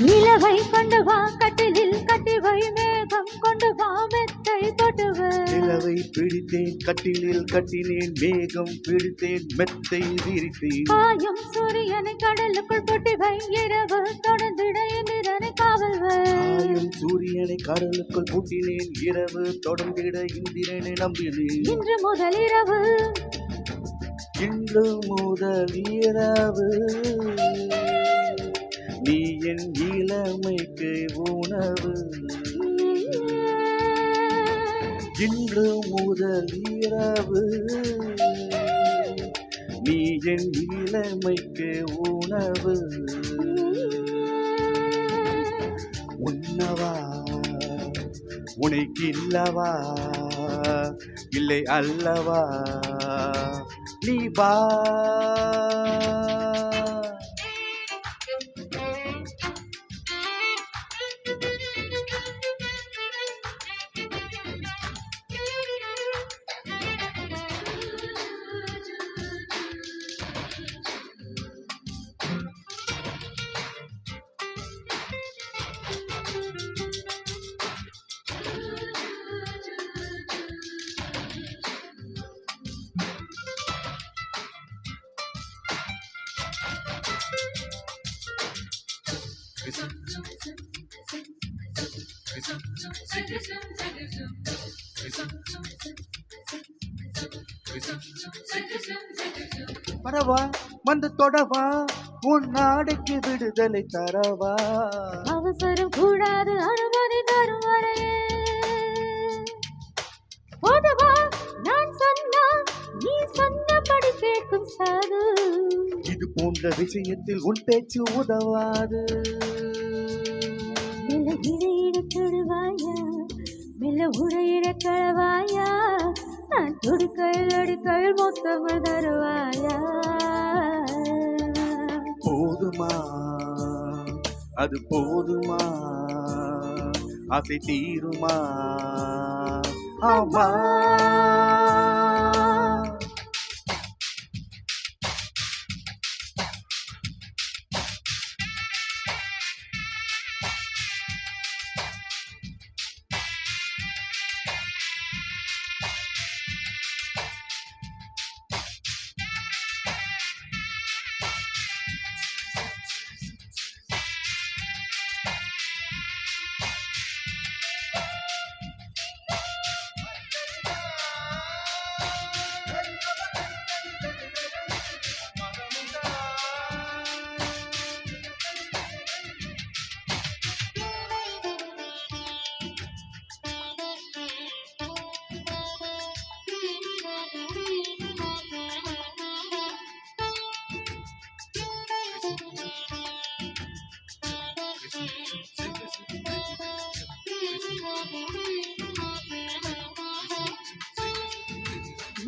நிலவை கொண்டு வா கட்டிலில் கட்டிவை மேகம் கொண்டு வா மெத்தை தொட்டுவ நிலவை பிடித்தேன் கட்டிலில் கட்டினேன் மேகம் பிடித்தேன் மெத்தை விரித்தேன் ஆயம் சூரியனை கடலுக்குள் பொட்டிவை இரவு தொடர்ந்திட இந்திரனை காவல்வை ஆயம் சூரியனை கடலுக்குள் பூட்டினேன் இரவு தொடர்ந்திட இந்திரனை நம்பினேன் இன்று முதல் இரவு இன்று முதல் இரவு நீ என் இளமைக்கு உணவு இன்று முதல் இரவு நீ என் இளமைக்கு உணவு உன்னவா உனக்கில்லவா இல்லை அல்லவா நீ வா வரவா வந்து தொடவா உன் நாடுக்கு விடுதலை தரவா அவசரம் கூடாது அனுமதி தரும் வரையே போதவா நான் சொன்னால் நீ சொன்னபடி கேட்கும் சாது இது போன்ற விஷயத்தில் உன் பேச்சு உதவாது மெல்ல இடையிட கழுவாயா மெல்ல உரையிட கழுவாயா நான் துடுக்கையில் அடிக்கையில் மொத்தங்கள் தருவாயா போதுமா அது போதுமா ஆசை தீருமா ஆமா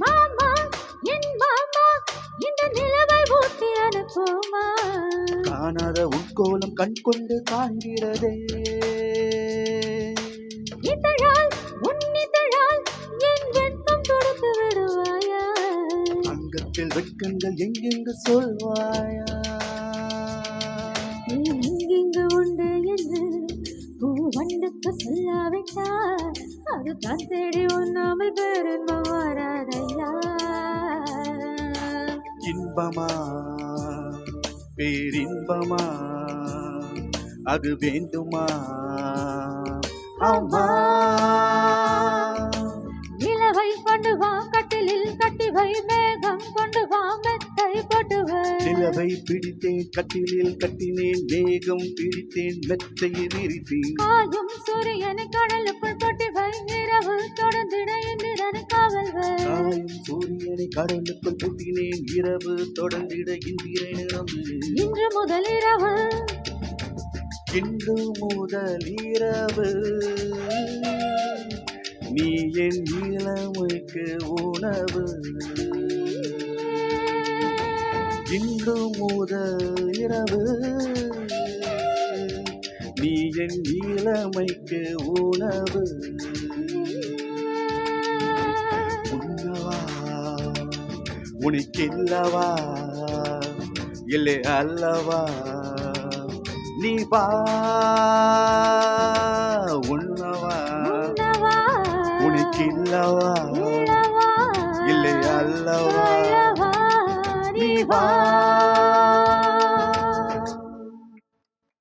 மாமா என் மாமா இந்த நிலவை ஊட்டி அனுப்புமா காணாத உட்கோலம் கண் கொண்டு காண்கிறதே இதழால் உன்னிதழால் என் வெட்கம் கொடுத்து விடுவாயா அங்கத்தில் வெட்கங்கள் எங்கெங்கு சொல்வாயா நீ இங்கிங்கு உண்டு என்று பூவண்டுக்கு சொல்லாவிட்டா அது தான் தேடி உண்ணாமல் பெருன்பம் வராதையா இன்பமா பேரின்பமா அது வேண்டுமா ஆமா நிலவை கொண்டு வா கட்டிலில் கட்டிவை மேகம் கொண்டு வா மெத்தை போட்டுவை நிலவை பிடித்தேன் கட்டிலில் கட்டினேன் மேகம் பிடித்தேன் மெத்தை விரித்தேன் காயும் சூரியனை கடலுக்குள் பொட்டிவை இரவு தொடர்ந்திட இந்திரனை காவல்வை காயும் சூரியனை கடலுக்குள் பூட்டினேன் இரவு தொடர்ந்திட இந்திரனை நம்பினேன் இன்று முதல் இரவு இன்று முதல் இரவு நீ என் இளமைக்கு உணவு இன்று முதல் இரவு நீ என் இளமைக்கு உணவு உண்ணவா உனக்கில்லவா இல்லை அல்லவா நீ வா உண்ணவா உண்ணவா உனக்கில்லவா இல்லவா இல்லை அல்லவா அல்லவா நீ நீ வா வா